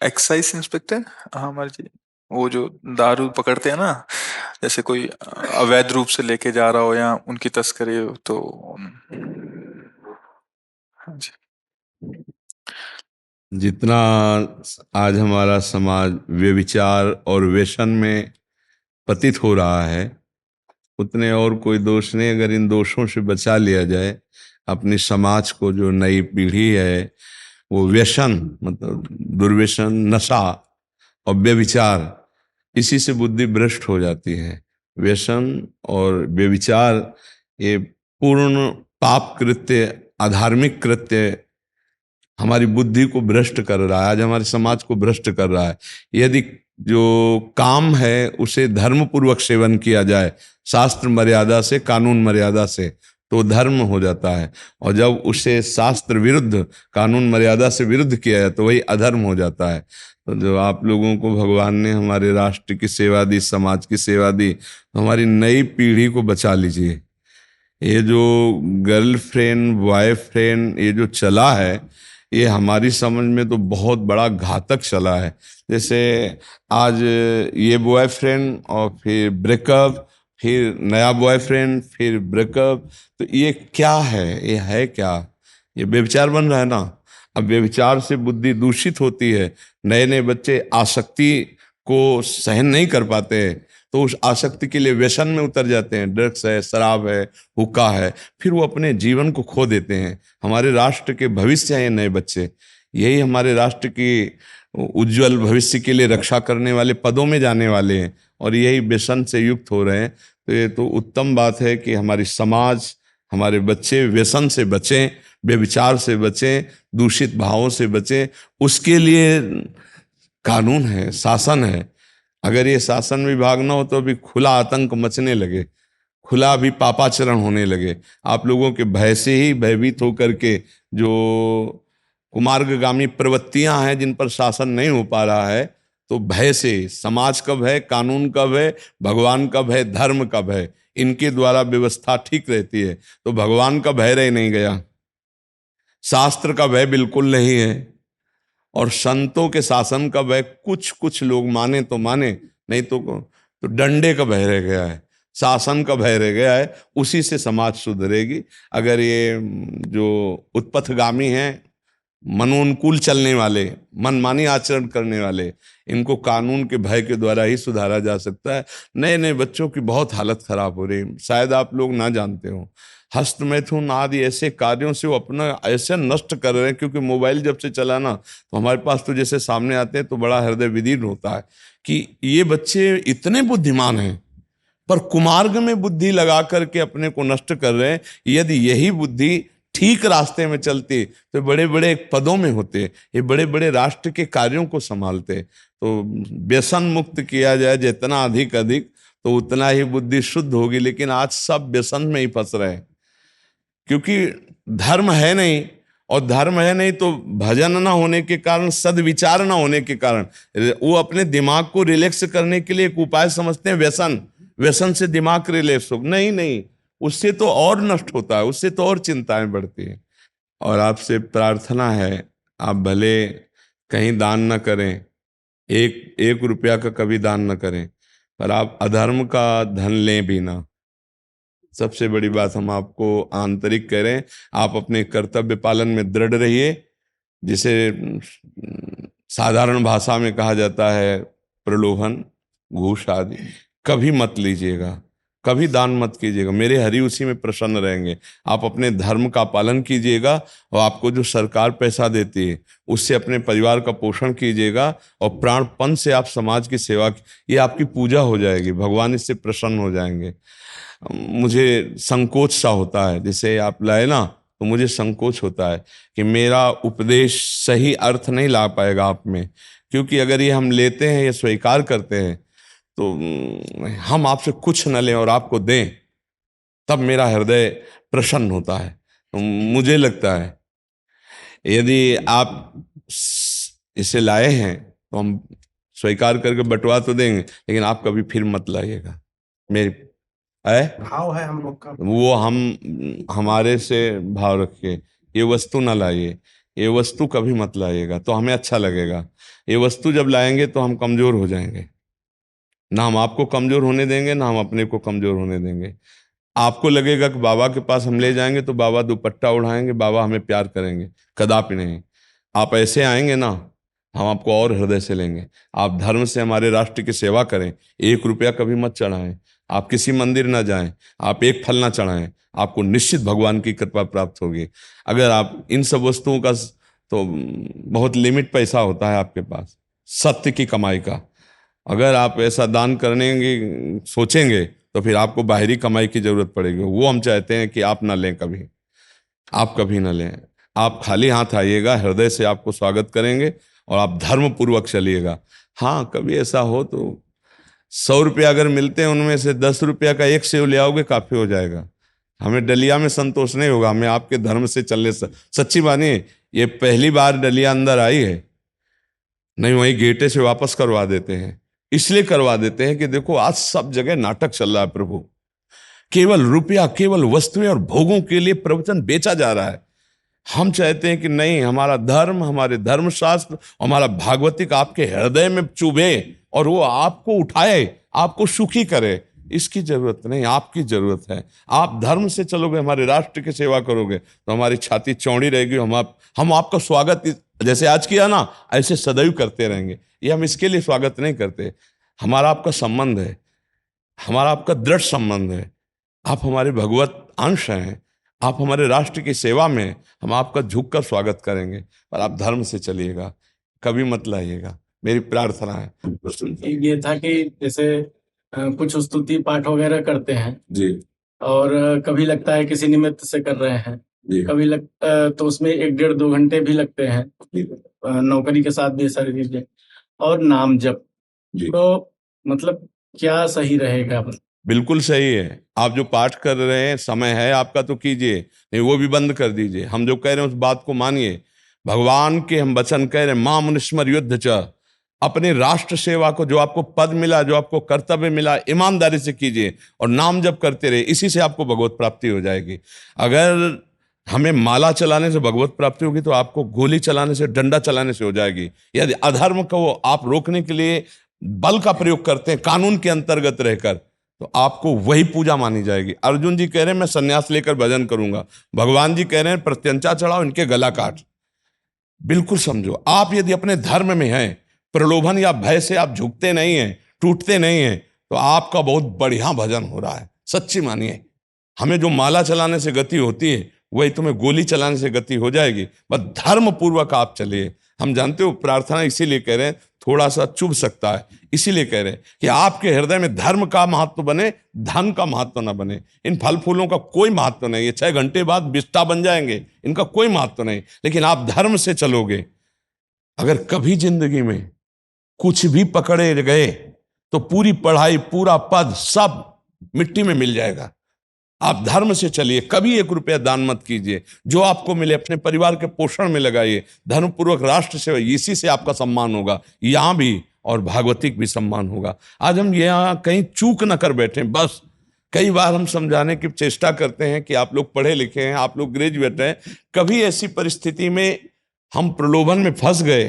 Excise inspector. हाँ हमारे जी, वो जो दारू पकड़ते हैं ना, जैसे कोई अवैध रूप से लेके जा रहा हो या उनकी तस्करी हो तो हाँ जी। जितना आज हमारा समाज व्यभिचार और व्यसन में पतित हो रहा है, उतने और कोई दोष नहीं। अगर इन दोषों से बचा लिया जाए अपनी समाज को, जो नई पीढ़ी है वो व्यसन मतलब दुर्व्यसन, नशा और व्यभिचार, इसी से बुद्धि भ्रष्ट हो जाती है। व्यसन और व्यभिचार ये पूर्ण पाप कृत्य, अधार्मिक कृत्य हमारी बुद्धि को भ्रष्ट कर रहा है, आज हमारे समाज को भ्रष्ट कर रहा है। यदि जो काम है उसे धर्म पूर्वक सेवन किया जाए, शास्त्र मर्यादा से, कानून मर्यादा से, तो धर्म हो जाता है। और जब उसे शास्त्र विरुद्ध, कानून मर्यादा से विरुद्ध किया जाए तो वही अधर्म हो जाता है। तो जो आप लोगों को भगवान ने हमारे राष्ट्र की सेवा दी, समाज की सेवा दी, तो हमारी नई पीढ़ी को बचा लीजिए। ये जो गर्लफ्रेंड बॉयफ्रेंड ये जो चला है, ये हमारी समझ में तो बहुत बड़ा घातक चला है। जैसे आज ये बॉयफ्रेंड और फिर ब्रेकअप, फिर नया बॉयफ्रेंड, फिर ब्रेकअप, तो ये क्या है? ये है क्या? ये व्यभिचार बन रहा है ना। अब व्यभिचार से बुद्धि दूषित होती है। नए नए बच्चे आसक्ति को सहन नहीं कर पाते हैं, तो उस आसक्ति के लिए व्यसन में उतर जाते हैं। ड्रग्स है, शराब है, हुक्का है, फिर वो अपने जीवन को खो देते हैं। हमारे राष्ट्र के भविष्य हैं ये नए बच्चे, यही हमारे राष्ट्र की उज्जवल भविष्य के लिए रक्षा करने वाले पदों में जाने वाले हैं, और यही व्यसन से युक्त हो रहे हैं। तो ये तो उत्तम बात है कि हमारी समाज, हमारे बच्चे व्यसन से बचें, व्यभिचार से बचें, दूषित भावों से बचें। उसके लिए कानून है, शासन है। अगर ये शासन विभाग ना हो तो अभी खुला आतंक मचने लगे, खुला भी पापाचरण होने लगे। आप लोगों के भय से ही भयभीत होकर के जो कुमार्गगामी प्रवृत्तियां हैं जिन पर शासन नहीं हो पा रहा है, तो भय से, समाज का भय, कानून का भय, भगवान का भय, धर्म का भय, इनके द्वारा व्यवस्था ठीक रहती है। तो भगवान का भय रह नहीं गया, शास्त्र का भय बिल्कुल नहीं है, और संतों के शासन का भय कुछ कुछ लोग माने तो माने, नहीं तो डंडे का भय रह गया है, शासन का भय रह गया है। उसी से समाज सुधरेगी। अगर ये जो उत्पथगामी हैं, मनोनुकूल चलने वाले, मनमानी आचरण करने वाले, इनको कानून के भय के द्वारा ही सुधारा जा सकता है। नए नए बच्चों की बहुत हालत खराब हो रही है, शायद आप लोग ना जानते हो। हस्तमैथुन आदि ऐसे कार्यों से वो अपना ऐसे नष्ट कर रहे हैं, क्योंकि मोबाइल जब से चला ना, तो हमारे पास तो जैसे सामने आते हैं तो बड़ा हृदय विदीर्ण होता है कि ये बच्चे इतने बुद्धिमान हैं, पर कुमार्ग में बुद्धि लगा करके अपने को नष्ट कर रहे हैं। यदि यही बुद्धि ठीक रास्ते में चलती तो बड़े बड़े पदों में होते, ये बड़े बड़े राष्ट्र के कार्यों को संभालते। तो व्यसन मुक्त किया जाए जितना अधिक अधिक, तो उतना ही बुद्धि शुद्ध होगी। लेकिन आज सब व्यसन में ही फंस रहे हैं, क्योंकि धर्म है नहीं। और धर्म है नहीं तो भजन ना होने के कारण, सदविचार ना होने के कारण, वो अपने दिमाग को रिलैक्स करने के लिए एक उपाय समझते हैं व्यसन। व्यसन से दिमाग रिलैक्स हो, नहीं नहीं, उससे तो और नष्ट होता है, उससे तो और चिंताएं बढ़ती हैं। और आपसे प्रार्थना है, आप भले कहीं दान न करें, एक एक रुपया का कभी दान न करें, पर आप अधर्म का धन लें भी ना। सबसे बड़ी बात हम आपको आंतरिक कह रहे हैं, आप अपने कर्तव्य पालन में दृढ़ रहिए। जिसे साधारण भाषा में कहा जाता है प्रलोभन, घूस आदि कभी मत लीजिएगा, कभी दान मत कीजिएगा। मेरे हरि उसी में प्रसन्न रहेंगे। आप अपने धर्म का पालन कीजिएगा, और आपको जो सरकार पैसा देती है उससे अपने परिवार का पोषण कीजिएगा, और प्राणपण से आप समाज की सेवा, ये आपकी पूजा हो जाएगी, भगवान इससे प्रसन्न हो जाएंगे। मुझे संकोच सा होता है, जैसे आप लाए ना, तो मुझे संकोच होता है कि मेरा उपदेश सही अर्थ नहीं ला पाएगा आप में। क्योंकि अगर ये हम लेते हैं, ये स्वीकार करते हैं, तो हम आपसे कुछ न लें और आपको दें, तब मेरा हृदय प्रसन्न होता है। तो मुझे लगता है यदि आप इसे लाए हैं तो हम स्वीकार करके बंटवा तो देंगे, लेकिन आप कभी फिर मत लाइएगा। मेरी है भाव है हम लोग का। वो हम हमारे से भाव रखिए, ये वस्तु ना लाइए। ये वस्तु कभी मत लाइएगा, तो हमें अच्छा लगेगा। ये वस्तु जब लाएंगे तो हम कमजोर हो जाएंगे, ना हम आपको कमजोर होने देंगे, ना हम अपने को कमजोर होने देंगे। आपको लगेगा कि बाबा के पास हम ले जाएंगे तो बाबा दुपट्टा उड़ाएंगे, बाबा हमें प्यार करेंगे, कदापि नहीं। आप ऐसे आएंगे ना, हम आपको और हृदय से लेंगे। आप धर्म से हमारे राष्ट्र की सेवा करें, 1 रुपया कभी मत चढ़ाएं, आप किसी मंदिर ना जाएं, आप एक फल ना चढ़ाएं, आपको निश्चित भगवान की कृपा प्राप्त होगी। अगर आप इन सब वस्तुओं का तो बहुत लिमिट पैसा होता है आपके पास, सत्य की कमाई का। अगर आप ऐसा दान करने की सोचेंगे तो फिर आपको बाहरी कमाई की जरूरत पड़ेगी। वो हम चाहते हैं कि आप ना लें कभी, आप कभी ना लें। आप खाली हाथ आइएगा, हृदय से आपको स्वागत करेंगे और आप धर्म पूर्वक चलिएगा। हाँ, कभी ऐसा हो तो 100 रुपया अगर मिलते हैं, उनमें से 10 रुपया का एक सेव ले आओगे, काफी हो जाएगा। हमें डलिया में संतोष नहीं होगा, हमें आपके धर्म से चलने से। सच्ची मानिए, ये पहली बार डलिया अंदर आई है, नहीं वही गेटे से वापस करवा देते हैं। इसलिए करवा देते हैं कि देखो आज सब जगह नाटक चल रहा है प्रभु, केवल रुपया, केवल वस्तुएं और भोगों के लिए प्रवचन बेचा जा रहा है। हम चाहते हैं कि नहीं, हमारा धर्म, हमारे धर्मशास्त्र, हमारा भागवतिक आपके हृदय में चुभे और वो आपको उठाए, आपको सुखी करे। इसकी जरूरत नहीं, आपकी जरूरत है। आप धर्म से चलोगे, हमारे राष्ट्र की सेवा करोगे तो हमारी छाती चौड़ी रहेगी। हम आपका स्वागत जैसे आज किया ना, ऐसे सदैव करते रहेंगे। ये हम इसके लिए स्वागत नहीं करते, हमारा आपका संबंध है, हमारा आपका दृढ़ संबंध है। आप हमारे भगवत अंश हैं, आप हमारे राष्ट्र की सेवा में, हम आपका झुक कर स्वागत करेंगे। पर आप धर्म से चलिएगा, कभी मत लाइएगा, मेरी प्रार्थना है। ये था कि जैसे कुछ स्तुति पाठ वगैरह करते हैं जी, और कभी लगता है किसी निमित्त से कर रहे हैं, कभी तो उसमें 1-1.5-2 घंटे भी लगते हैं, नौकरी के साथ भी ये सारी चीजें, और नाम जप, तो मतलब क्या सही रहेगा? बिल्कुल सही है। आप जो पाठ कर रहे हैं, समय है आपका तो कीजिए, नहीं वो भी बंद कर दीजिए। हम जो कह रहे हैं उस बात को मानिए। भगवान के हम वचन कह रहे हैं, मां मनुस्मर युद्ध च। अपने राष्ट्र सेवा को, जो आपको पद मिला, जो आपको कर्तव्य मिला, ईमानदारी से कीजिए और नाम जप करते रहे। इसी से आपको भगवत प्राप्ति हो जाएगी। अगर हमें माला चलाने से भगवत प्राप्ति होगी तो आपको गोली चलाने से, डंडा चलाने से हो जाएगी। यदि अधर्म को आप रोकने के लिए बल का प्रयोग करते हैं कानून के अंतर्गत रहकर, तो आपको वही पूजा मानी जाएगी। अर्जुन जी कह रहे हैं मैं सन्यास लेकर भजन करूंगा, भगवान जी कह रहे हैं प्रत्यंचा चढ़ाओ, इनके गला काट। बिल्कुल समझो, आप यदि अपने धर्म में हैं, प्रलोभन या भय से आप झुकते नहीं हैं, टूटते नहीं हैं, तो आपका बहुत बढ़िया भजन हो रहा है। सच्ची मानिए, हमें जो माला चलाने से गति होती है, वही तुम्हें गोली चलाने से गति हो जाएगी। बस धर्म पूर्वक आप चलिए। हम जानते हो प्रार्थना इसीलिए कह रहे हैं, थोड़ा सा चुभ सकता है, इसीलिए कह रहे हैं कि आपके हृदय में धर्म का महत्व बने, धन का महत्व ना बने। इन फल फूलों का कोई महत्व नहीं है, 6 घंटे बाद बिस्टा बन जाएंगे, इनका कोई महत्व नहीं। लेकिन आप धर्म से चलोगे। अगर कभी जिंदगी में कुछ भी पकड़े गए तो पूरी पढ़ाई, पूरा पद सब मिट्टी में मिल जाएगा। आप धर्म से चलिए, कभी 1 रुपया दान मत कीजिए। जो आपको मिले अपने परिवार के पोषण में लगाइए, धर्मपूर्वक राष्ट्र सेवा, इसी से आपका सम्मान होगा यहां भी और भागवतिक भी सम्मान होगा। आज हम यहाँ कहीं चूक न कर बैठे। बस कई बार हम समझाने की चेष्टा करते हैं कि आप लोग पढ़े लिखे हैं, आप लोग ग्रेजुएट हैं। कभी ऐसी परिस्थिति में हम प्रलोभन में फंस गए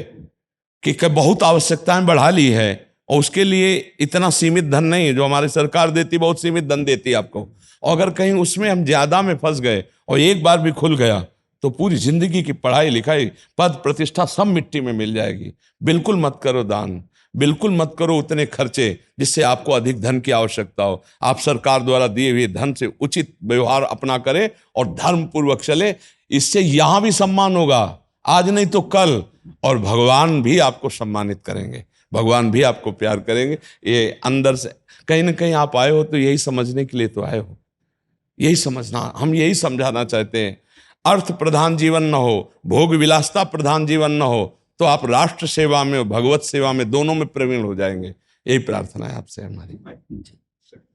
कि बहुत आवश्यकताएं बढ़ा ली है और उसके लिए इतना सीमित धन नहीं है। जो हमारी सरकार देती, बहुत सीमित धन देती है आपको, और अगर कहीं उसमें हम ज्यादा में फंस गए और एक बार भी खुल गया तो पूरी जिंदगी की पढ़ाई लिखाई, पद प्रतिष्ठा सब मिट्टी में मिल जाएगी। बिल्कुल मत करो दान, बिल्कुल मत करो उतने खर्चे जिससे आपको अधिक धन की आवश्यकता हो। आप सरकार द्वारा दिए हुए धन से उचित व्यवहार अपना करें और धर्म पूर्वक चले। इससे यहां भी सम्मान होगा, आज नहीं तो कल, और भगवान भी आपको सम्मानित करेंगे, भगवान भी आपको प्यार करेंगे। ये अंदर से कहीं ना कहीं आप आए हो तो यही समझने के लिए तो आए हो, यही समझना, हम यही समझाना चाहते हैं। अर्थ प्रधान जीवन न हो, भोग विलासता प्रधान जीवन न हो, तो आप राष्ट्र सेवा में, भगवत सेवा में, दोनों में प्रवीण हो जाएंगे। यही प्रार्थना है आपसे हमारी।